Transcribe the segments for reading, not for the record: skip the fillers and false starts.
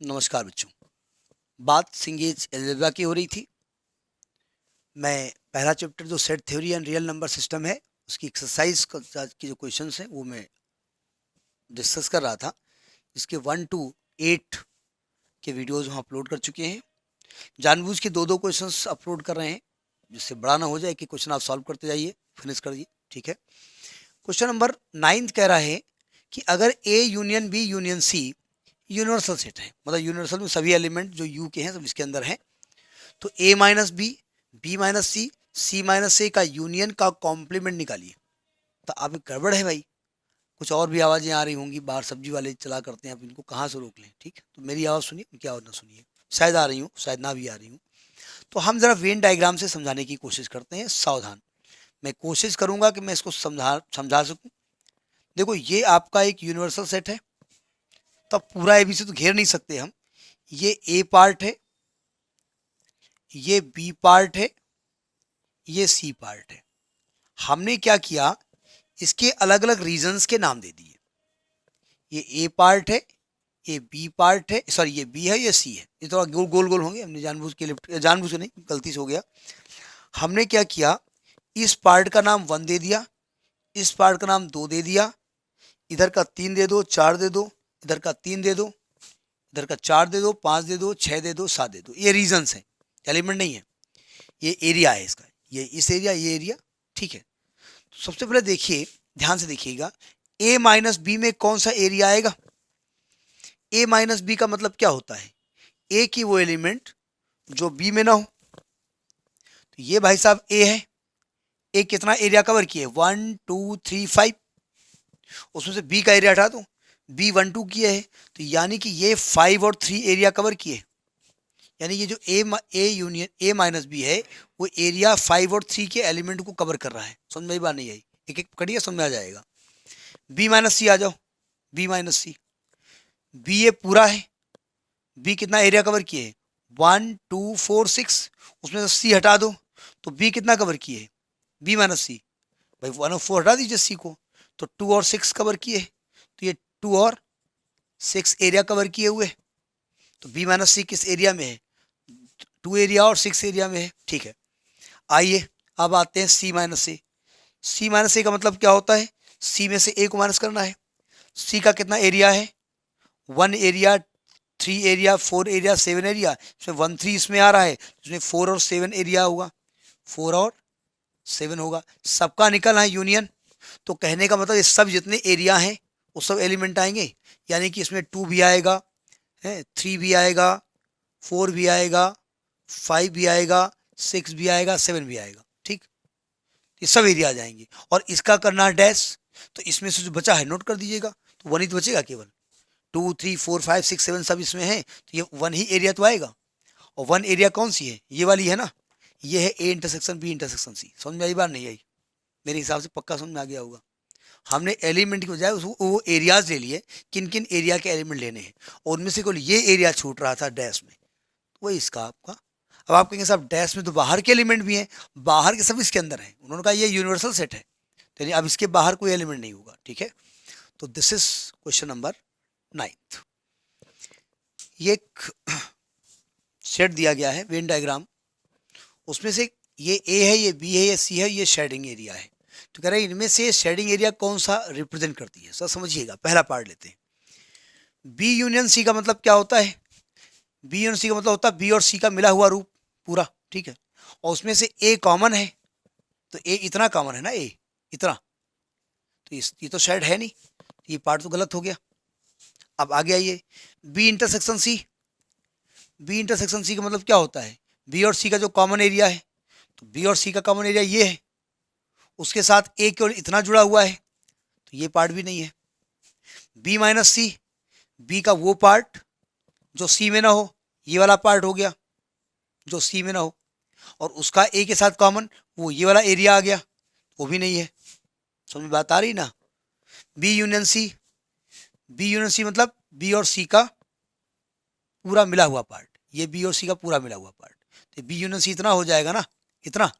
नमस्कार बच्चों। बात सिंगेज एल्जेब्रा की हो रही थी। मैं पहला चैप्टर जो set theory and real number system है उसकी एक्सरसाइज की जो क्वेश्चंस हैं वो मैं डिस्कस कर रहा था। इसके 1 to 8 के वीडियोस हम अपलोड कर चुके हैं। जानबूझ के दो दो क्वेश्चंस अपलोड कर रहे हैं जिससे बड़ा ना हो जाए कि क्वेश्चन आप सॉल्व करते जाइए, फिनिश करिए। ठीक है। क्वेश्चन नंबर 9 कह रहा है कि अगर A union B union C universal set है, मतलब यूनिवर्सल में सभी एलिमेंट जो यू के हैं सब इसके अंदर हैं, तो ए माइनस बी माइनस सी माइनस ए का यूनियन का कॉम्प्लीमेंट निकालिए। तो अब गड़बड़ है भाई, कुछ और भी आवाज़ें आ रही होंगी, बाहर सब्जी वाले चला करते हैं, आप इनको कहाँ से रोक लें। ठीक है, तो मेरी आवाज़ सुनिए, उनकी आवाज़ ना सुनिए। शायद आ रही हूँ, शायद ना भी आ रही हूँ। तो हम ज़रा वेन डायग्राम से समझाने की कोशिश करते हैं। सावधान, मैं कोशिश करूँगा कि मैं इसको समझा सकूँ। देखो, ये आपका एक यूनिवर्सल सेट है, तब पूरा ए बी से तो घेर नहीं सकते हम। ये ए पार्ट है, ये बी पार्ट है, ये सी पार्ट है। हमने क्या किया, इसके अलग अलग रीजन्स के नाम दे दिए। ये ए पार्ट है, ये बी पार्ट है, सॉरी ये बी है, ये सी है। ये थोड़ा गोल गोल गोल होंगे, हमने जानबूझ के नहीं, गलती से हो गया। हमने क्या किया, इस पार्ट का नाम 1 दे दिया, इस पार्ट का नाम 2 दे दिया, इधर का 3 दे दो, 4 दे दो, इधर का 3 दे दो, इधर का 4 दे दो, 5 दे दो, 6 दे दो, 7 दे दो। ये रीजन्स हैं, एलिमेंट नहीं है। ये एरिया है इसका, ये इस एरिया, ये एरिया। ठीक है। तो सबसे पहले देखिए, ध्यान से देखिएगा, ए माइनस बी में कौन सा एरिया आएगा। ए माइनस बी का मतलब क्या होता है, ए की वो एलिमेंट जो बी में ना हो। तो ये भाई साहब ए है, ए कितना एरिया कवर किए, 1 2 3 5। उसमें से बी का एरिया हटा दो, बी 1 2 किए है, तो यानी कि ये 5 और 3 एरिया कवर किए। यानी ये जो A union A minus B है वो एरिया 5 और 3 के एलिमेंट को कवर कर रहा है। समझ में बात नहीं आई, एक एक करिए, समझ में आ जाएगा। बी माइनस सी आ जाओ, बी माइनस सी, बी ये पूरा है, बी कितना एरिया कवर किए, 1 2 4 6। उसमें से सी हटा दो, तो बी कितना कवर किए, बी माइनस सी। भाई 1 और 4 हटा दीजिए सी को, तो 2 और 6 कवर किए। तो ये 2 और 6 एरिया कवर किए हुए। तो बी माइनस सी किस एरिया में है, 2 एरिया और 6 एरिया में है। ठीक है। आइए अब आते हैं सी माइनस ए। सी माइनस ए का मतलब क्या होता है, सी में से ए को माइनस करना है। सी का कितना एरिया है, 1 एरिया, 3 एरिया, 4 एरिया, 7 एरिया। इसमें 1 3 इसमें आ रहा है, इसमें 4 और 7 एरिया होगा, 4 और 7 होगा। सबका निकलना है यूनियन। तो कहने का मतलब ये सब जितने एरिया हैं वो सब एलिमेंट आएंगे। यानी कि इसमें 2 भी आएगा, है 3 भी आएगा, 4 भी आएगा, 5 भी आएगा, 6 भी आएगा, 7 भी आएगा। ठीक, ये सब एरिया आ जाएंगे। और इसका करना है डैश, तो इसमें से जो बचा है नोट कर दीजिएगा। तो 1 ही तो बचेगा केवल, 2 3 4 5 6 7 सब इसमें है, तो ये 1 ही एरिया तो आएगा। और 1 एरिया कौन सी है, ये वाली है ना, ये है A intersection B intersection C. समझ में आई बात नहीं आई, मेरे हिसाब से पक्का समझ में आ गया होगा। हमने एलिमेंट की बजाय उसको वो एरियाज ले लिए, किन किन एरिया के एलिमेंट लेने हैं, और उनमें से केवल ये एरिया छूट रहा था डैश में, वही इसका आपका। अब आप कहेंगे साहब डैश में तो बाहर के एलिमेंट भी हैं, बाहर के सब इसके अंदर हैं। उन्होंने कहा ये यूनिवर्सल सेट है, तो यानी अब इसके बाहर कोई एलिमेंट नहीं होगा। ठीक है। तो दिस इज क्वेश्चन नंबर 9। ये एक सेट दिया गया है वेन डायग्राम, उसमें से ये ए है, ये बी है, ये सी है, ये शेडिंग एरिया है। तो कह रहे हैं इनमें से शेडिंग एरिया कौन सा रिप्रेजेंट करती है। सर समझिएगा, पहला पार्ट लेते हैं। बी यूनियन सी का मतलब क्या होता है, बी यूनियन सी का मतलब होता है बी और सी का मिला हुआ रूप पूरा। ठीक है। और उसमें से ए कॉमन है, तो ए इतना कॉमन है ना, ए इतना, तो ये तो शेड है नहीं, ये पार्ट तो गलत हो गया। अब आगे आइए, B intersection C. B intersection C का मतलब क्या होता है, बी और सी का जो कॉमन एरिया है, तो बी और सी का कॉमन एरिया ये है, उसके साथ ए केवल इतना जुड़ा हुआ है, तो ये पार्ट भी नहीं है। बी माइनस सी, बी का वो पार्ट जो सी में ना हो, ये वाला पार्ट हो गया जो सी में ना हो, और उसका ए के साथ कॉमन वो ये वाला एरिया आ गया, वो भी नहीं है। समझ में बात आ रही ना। B union C, B union C मतलब बी और सी का पूरा मिला हुआ पार्ट, ये बी और सी का पूरा मिला हुआ पार्ट, तो बी यूनियन सी इतना हो जाएगा ना, इतना।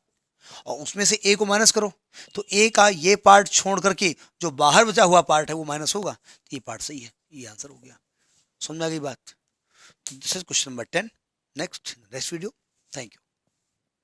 और उसमें से ए को माइनस करो, तो ए का ये पार्ट छोड़ करके जो बाहर बचा हुआ पार्ट है वो माइनस होगा, तो ये पार्ट सही है, ये आंसर हो गया। समझ में आ गई बात। This is question number 10. Next video. Thank you.